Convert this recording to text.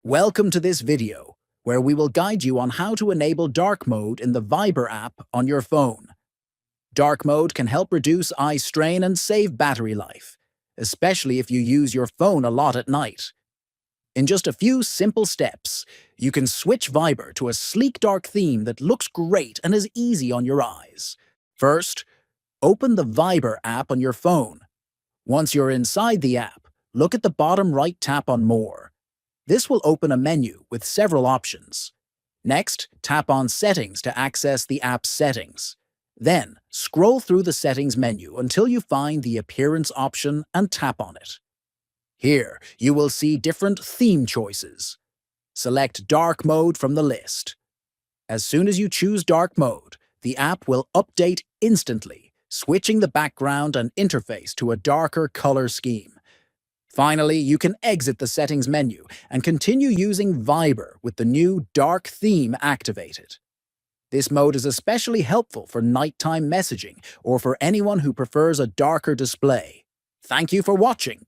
Welcome to this video, where we will guide you on how to enable dark mode in the Viber app on your phone. Dark mode can help reduce eye strain and save battery life, especially if you use your phone a lot at night. In just a few simple steps, you can switch Viber to a sleek dark theme that looks great and is easy on your eyes. First, open the Viber app on your phone. Once you're inside the app, look at the bottom right, tap on More. This will open a menu with several options. Next, tap on Settings to access the app's settings. Then, scroll through the Settings menu until you find the Appearance option and tap on it. Here, you will see different theme choices. Select Dark Mode from the list. As soon as you choose Dark Mode, the app will update instantly, switching the background and interface to a darker color scheme. Finally, you can exit the Settings menu and continue using Viber with the new dark theme activated. This mode is especially helpful for nighttime messaging or for anyone who prefers a darker display. Thank you for watching.